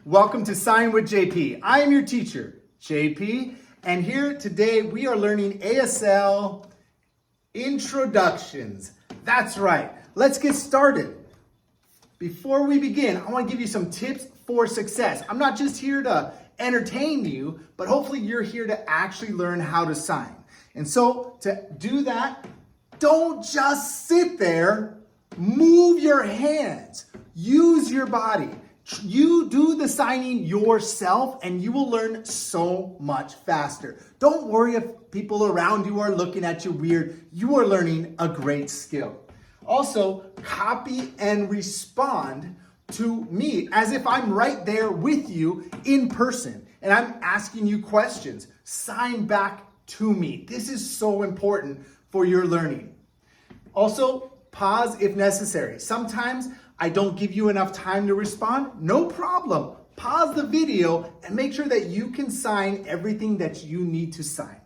Welcome to Sign with JP. I am your teacher, JP, and here today we are learning ASL introductions. That's right. Let's get started. Before we begin, I want to give you some tips for success. I'm not just here to entertain you, but hopefully you're here to actually learn how to sign. And so to do that, don't just sit there. Move your hands. Use your body. You do the signing yourself and you will learn so much faster. Don't worry if people around you are looking at you weird. You are learning a great skill. Also, copy and respond to me as if I'm right there with you in person and I'm asking you questions. Sign back to me. This is so important for your learning. Also, pause if necessary. Sometimes I don't give you enough time to respond. No problem. Pause the video and make sure that you can sign everything that you need to sign.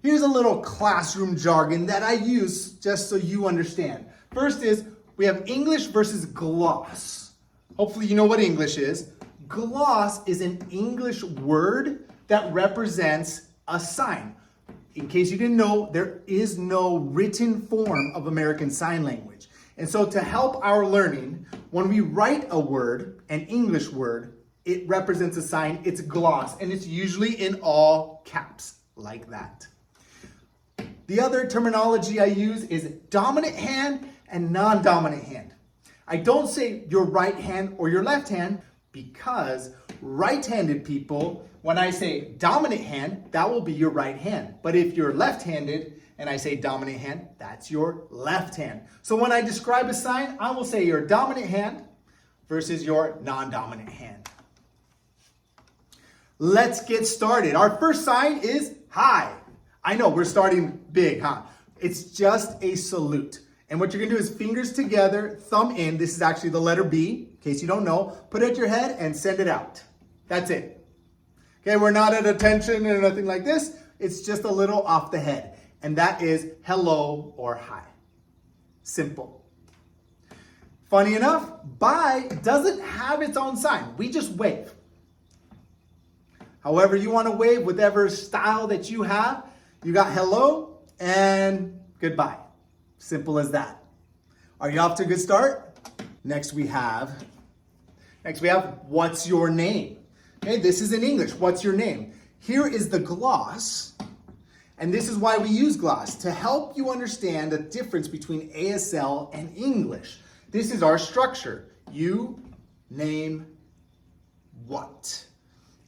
Here's a little classroom jargon that I use just so you understand. First is we have English versus gloss. Hopefully you know what English is. Gloss is an English word that represents a sign. In case you didn't know, there is no written form of American Sign Language. And so to help our learning, when we write a word, an English word, it represents a sign, it's gloss, and it's usually in all caps, like that. The other terminology I use is dominant hand and non-dominant hand. I don't say your right hand or your left hand because right-handed people, when I say dominant hand, that will be your right hand. But if you're left-handed and I say dominant hand, that's your left hand. So when I describe a sign, I will say your dominant hand versus your non-dominant hand. Let's get started. Our first sign is hi. I know we're starting big, huh? It's just a salute. And what you're gonna do is fingers together, thumb in. This is actually the letter B, in case you don't know. Put it at your head and send it out. That's it. Okay, we're not at attention or nothing like this. It's just a little off the head. And that is hello or hi. Simple. Funny enough, bye doesn't have its own sign. We just wave. However you want to wave, whatever style that you have, you got hello and goodbye. Simple as that. Are you off to a good start? Next we have what's your name? Okay, this is in English. What's your name? Here is the gloss. And this is why we use gloss, to help you understand the difference between ASL and English. This is our structure. You, name, what.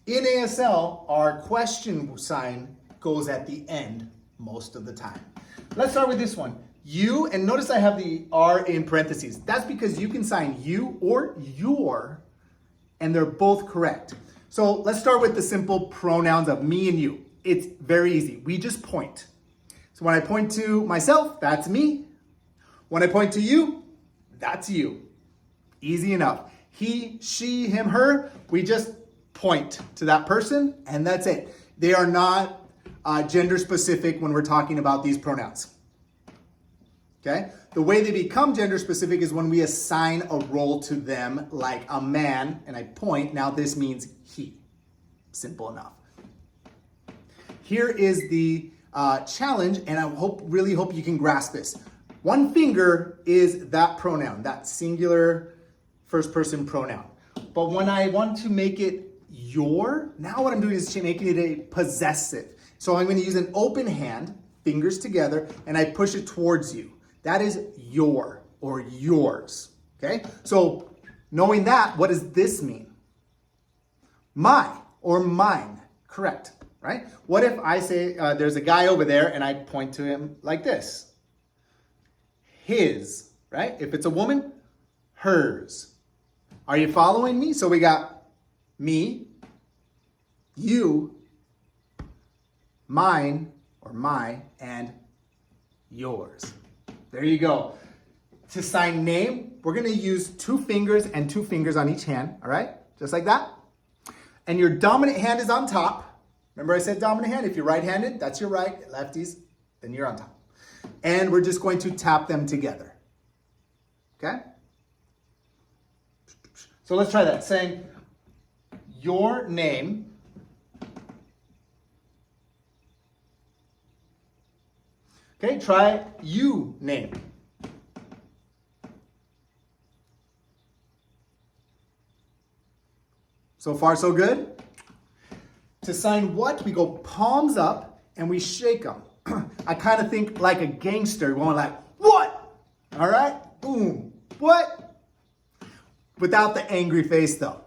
In ASL, our question sign goes at the end most of the time. Let's start with this one. You, and notice I have the R in parentheses. That's because you can sign you or your, and they're both correct. So let's start with the simple pronouns of me and you. It's very easy. We just point. So when I point to myself, that's me. When I point to you, that's you. Easy enough. He, she, him, her, we just point to that person and that's it. They are not gender specific when we're talking about these pronouns. Okay? The way they become gender specific is when we assign a role to them, like a man, and I point, now this means he. Simple enough. Here is the challenge, and I really hope you can grasp this. One finger is that pronoun, that singular first person pronoun. But when I want to make it your, now what I'm doing is making it a possessive. So I'm going to use an open hand, fingers together, and I push it towards you. That is your or yours. Okay? So knowing that, what does this mean? My or mine. Correct. Right? What if I say there's a guy over there and I point to him like this? His, right? If it's a woman, hers. Are you following me? So we got me, you, mine or my, and yours. There you go. To sign name, we're going to use two fingers and two fingers on each hand, all right? Just like that. And your dominant hand is on top. Remember I said dominant hand? If you're right-handed, that's your right. Lefties, then you're on top. And we're just going to tap them together. Okay? So let's try that. Saying, your name. Okay, try you name. So far, so good? To sign what, we go palms up and we shake them. I kind of think like a gangster going like, what? All right, boom, what? Without the angry face though,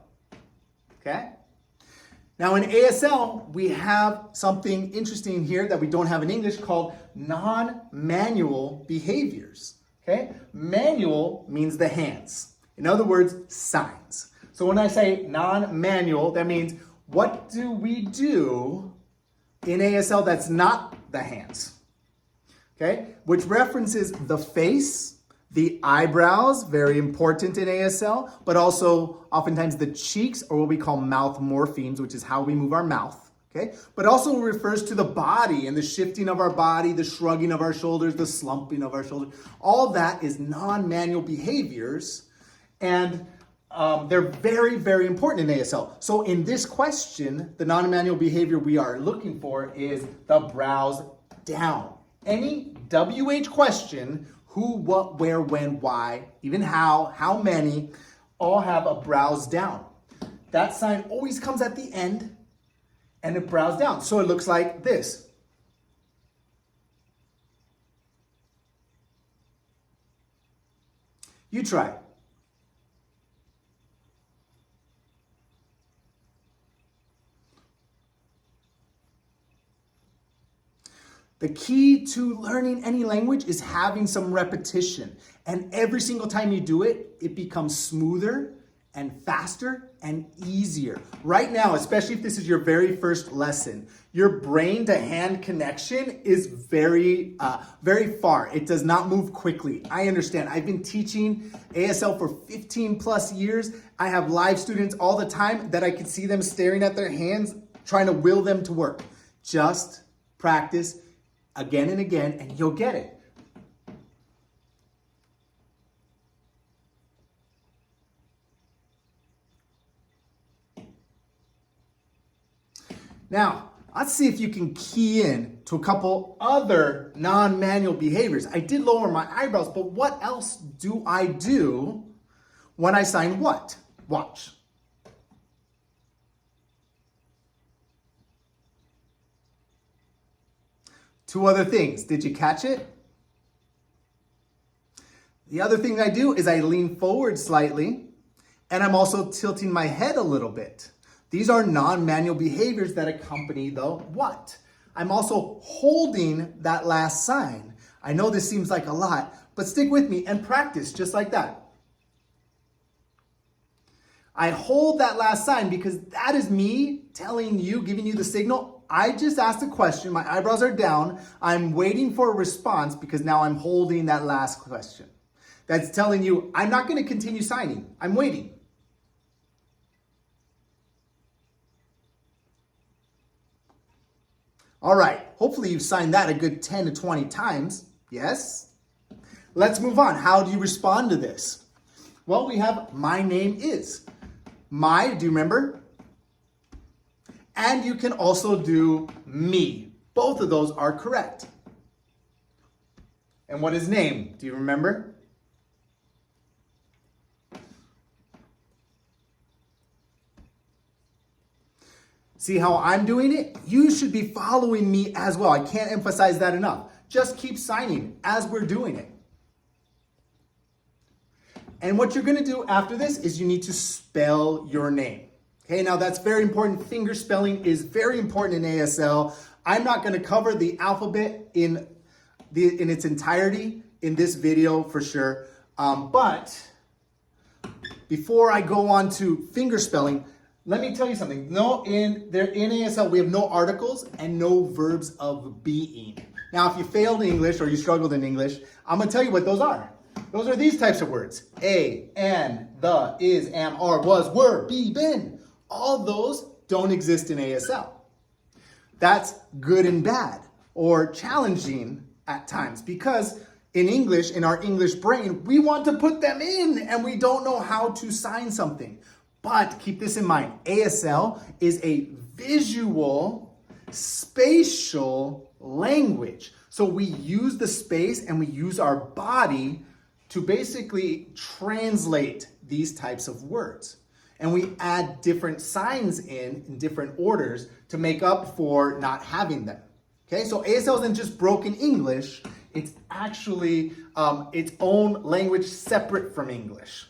okay? Now in ASL, we have something interesting here that we don't have in English called non-manual behaviors, okay? Manual means the hands. In other words, signs. So when I say non-manual, that means what do we do in ASL that's not the hands, okay? Which references the face, the eyebrows, very important in ASL, but also oftentimes the cheeks, or what we call mouth morphemes, which is how we move our mouth, okay? But also refers to the body and the shifting of our body, the shrugging of our shoulders, the slumping of our shoulders. All that is non-manual behaviors, and they're very, very important in ASL. So in this question, the non-manual behavior we are looking for is the brows down. Any WH question, who, what, where, when, why, even how many, all have a brows down. That sign always comes at the end and it brows down. So it looks like this. You try. The key to learning any language is having some repetition. And every single time you do it, it becomes smoother and faster and easier. Right now, especially if this is your very first lesson, your brain to hand connection is very far. It does not move quickly. I understand. I've been teaching ASL for 15 plus years. I have live students all the time that I can see them staring at their hands, trying to will them to work. Just practice again and again, and you'll get it. Now, let's see if you can key in to a couple other non-manual behaviors. I did lower my eyebrows, but what else do I do when I sign what? Watch. Two other things. Did you catch it? The other thing I do is I lean forward slightly, and I'm also tilting my head a little bit. These are non-manual behaviors that accompany the what. I'm also holding that last sign. I know this seems like a lot, but stick with me and practice just like that. I hold that last sign because that is me telling you, giving you the signal. I just asked a question. My eyebrows are down. I'm waiting for a response because now I'm holding that last question. That's telling you I'm not going to continue signing. I'm waiting. All right. Hopefully you've signed that a good 10 to 20 times. Yes? Let's move on. How do you respond to this? Well, we have my name is. My, do you remember? And you can also do me. Both of those are correct. And what is name? Do you remember? See how I'm doing it? You should be following me as well. I can't emphasize that enough. Just keep signing as we're doing it. And what you're going to do after this is you need to spell your name. Okay, now that's very important. Finger spelling is very important in ASL. I'm not going to cover the alphabet in its entirety in this video for sure. But before I go on to finger spelling, let me tell you something. In ASL, we have no articles and no verbs of being. Now, if you failed in English or you struggled in English, I'm going to tell you what those are. Those are these types of words. A, an, the, is, am, are, was, were, be, been. All those don't exist in ASL. That's good and bad or challenging at times because in English, in our English brain, we want to put them in and we don't know how to sign something. But keep this in mind, ASL is a visual, spatial language. So we use the space and we use our body to basically translate these types of words. And we add different signs in different orders to make up for not having them. Okay, so ASL isn't just broken English, it's actually its own language separate from English.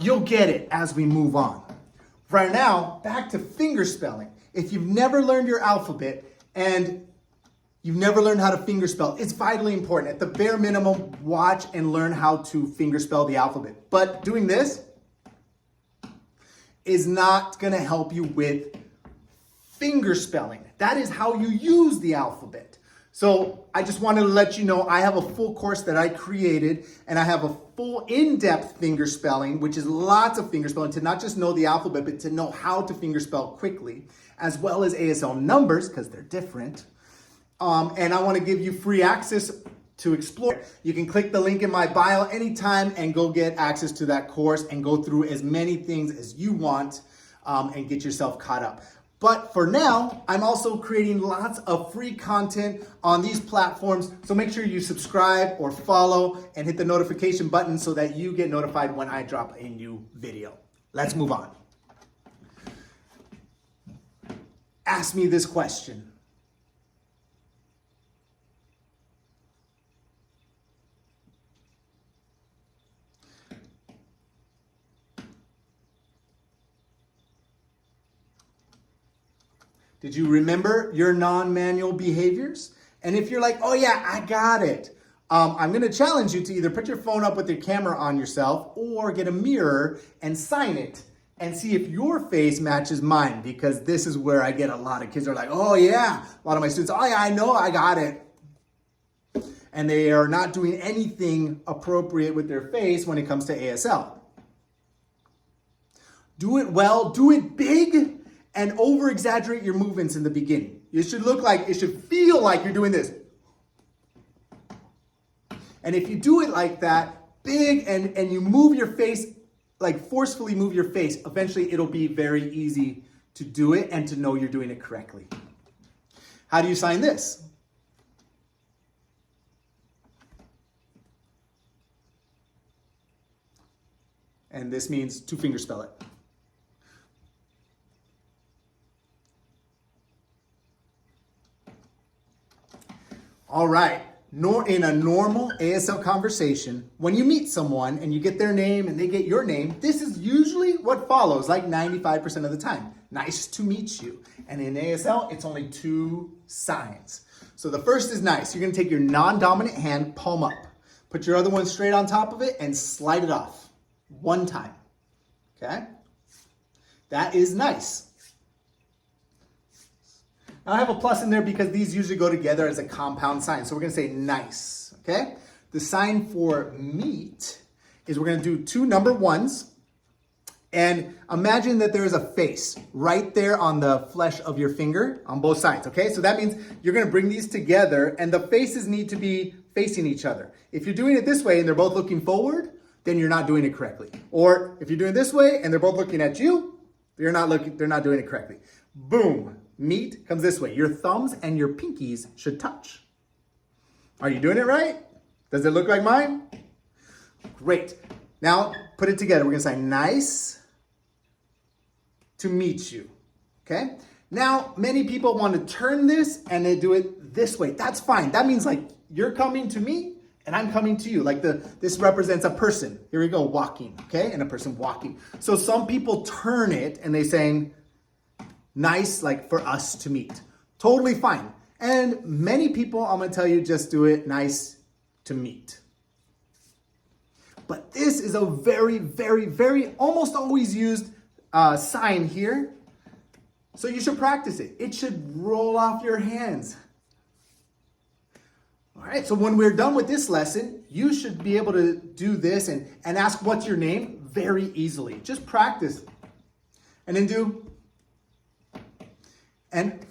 You'll get it as we move on. Right now, back to fingerspelling. If you've never learned your alphabet and you've never learned how to fingerspell, it's vitally important. At the bare minimum, watch and learn how to fingerspell the alphabet. But doing this is not gonna help you with fingerspelling. That is how you use the alphabet. So I just wanted to let you know I have a full course that I created, and I have a full in-depth fingerspelling, which is lots of fingerspelling to not just know the alphabet, but to know how to fingerspell quickly, as well as ASL numbers, because they're different. And I want to give you free access to explore. You can click the link in my bio anytime and go get access to that course and go through as many things as you want and get yourself caught up. But for now, I'm also creating lots of free content on these platforms. So make sure you subscribe or follow and hit the notification button so that you get notified when I drop a new video. Let's move on. Ask me this question. Did you remember your non-manual behaviors? And if you're like, oh yeah, I got it. I'm gonna challenge you to either put your phone up with your camera on yourself or get a mirror and sign it and see if your face matches mine, because this is where I get a lot of kids are like, oh yeah. A lot of my students, oh yeah, I know I got it. And they are not doing anything appropriate with their face when it comes to ASL. Do it well, do it big, and over-exaggerate your movements in the beginning. It should feel like you're doing this. And if you do it like that, big, and you move your face, like forcefully move your face, eventually it'll be very easy to do it and to know you're doing it correctly. How do you sign this? And this means to fingerspell it. All right, in a normal ASL conversation, when you meet someone and you get their name and they get your name, this is usually what follows, like 95% of the time. Nice to meet you. And in ASL, it's only 2 signs. So the first is nice. You're gonna take your non-dominant hand, palm up. Put your other one straight on top of it and slide it off 1 time, okay? That is nice. Now I have a plus in there because these usually go together as a compound sign. So we're gonna say nice, okay? The sign for meet is we're gonna do 2 number 1s. And imagine that there is a face right there on the flesh of your finger on both sides, okay? So that means you're gonna bring these together and the faces need to be facing each other. If you're doing it this way and they're both looking forward, then you're not doing it correctly. Or if you're doing it this way and they're both looking at you, they're not doing it correctly. Boom. Meet comes this way. Your thumbs and your pinkies should touch. Are you doing it right? Does it look like mine? Great. Now put it together. We're gonna say nice to meet you, okay? Now, many people want to turn this and they do it this way. That's fine. That means like you're coming to me and I'm coming to you. Like this represents a person. Here we go, walking, okay? And a person walking. So some people turn it and they saying, nice, like for us to meet. Totally fine. And many people, I'm gonna tell you, just do it nice to meet. But this is a very, very, very almost always used sign here. So you should practice it. It should roll off your hands. All right, so when we're done with this lesson, you should be able to do this and ask what's your name very easily. Just practice. And then do. And,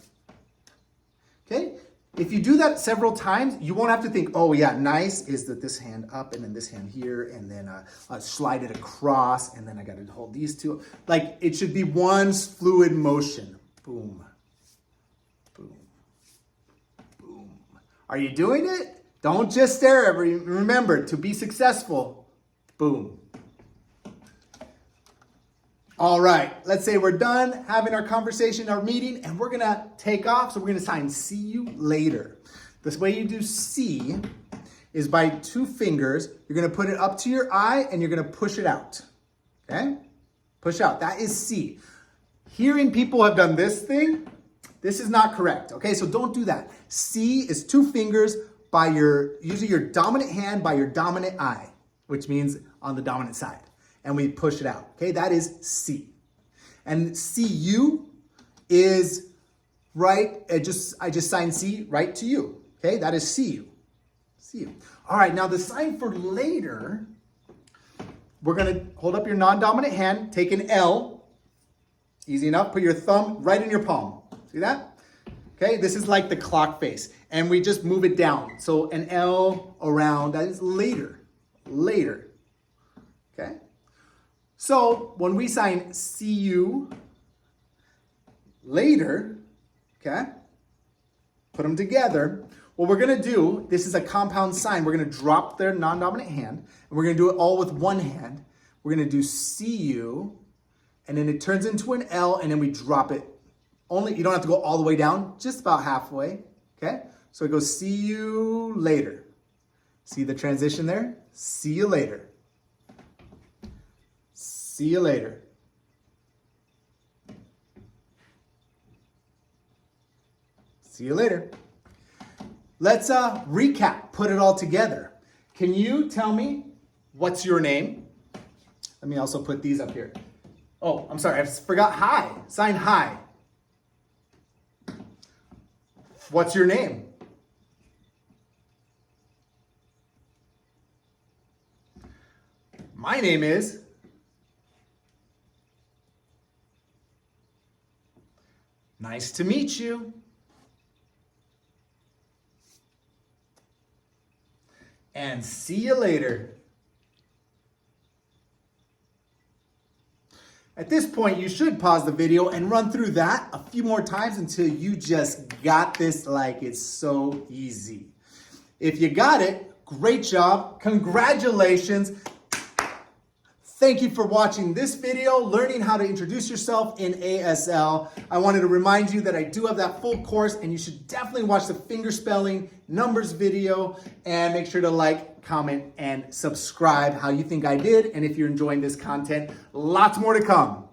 okay, If you do that several times, you won't have to think, oh yeah, nice is that this hand up and then this hand here and then slide it across and then I got to hold these two. Like it should be one fluid motion. Boom, boom, boom. Are you doing it? Don't just stare. Remember, to be successful, boom. All right, let's say we're done having our conversation, our meeting, and we're gonna take off. So we're gonna sign see you later. This way you do see is by 2 fingers. You're gonna put it up to your eye and you're gonna push it out, okay? Push out, that is see. Hearing people have done this thing, this is not correct, okay? So don't do that. See is 2 fingers by using your dominant hand by your dominant eye, which means on the dominant side. And we push it out, okay? That is see. And see you is right, I just signed see right to you, okay? That is see you, see you. All right, now the sign for later, we're gonna hold up your non-dominant hand, take an L, easy enough, put your thumb right in your palm, see that? Okay, this is like the clock face, and we just move it down. So an L around, that is later, later, okay? So when we sign see you later, okay, put them together. What we're gonna do, this is a compound sign. We're gonna drop their non-dominant hand, and we're gonna do it all with one hand. We're gonna do see you, and then it turns into an L, and then we drop it. You don't have to go all the way down, just about halfway, okay? So it goes see you later. See the transition there? See you later. See you later. See you later. Let's recap, put it all together. Can you tell me what's your name? Let me also put these up here. Oh, I'm sorry, I forgot hi. Sign hi. What's your name? My name is... Nice to meet you. And see you later. At this point, you should pause the video and run through that a few more times until you just got this like it's so easy. If you got it, great job. Congratulations. Thank you for watching this video, learning how to introduce yourself in ASL. I wanted to remind you that I do have that full course, and you should definitely watch the finger spelling numbers video, and make sure to like, comment, and subscribe how you think I did. And if you're enjoying this content, lots more to come.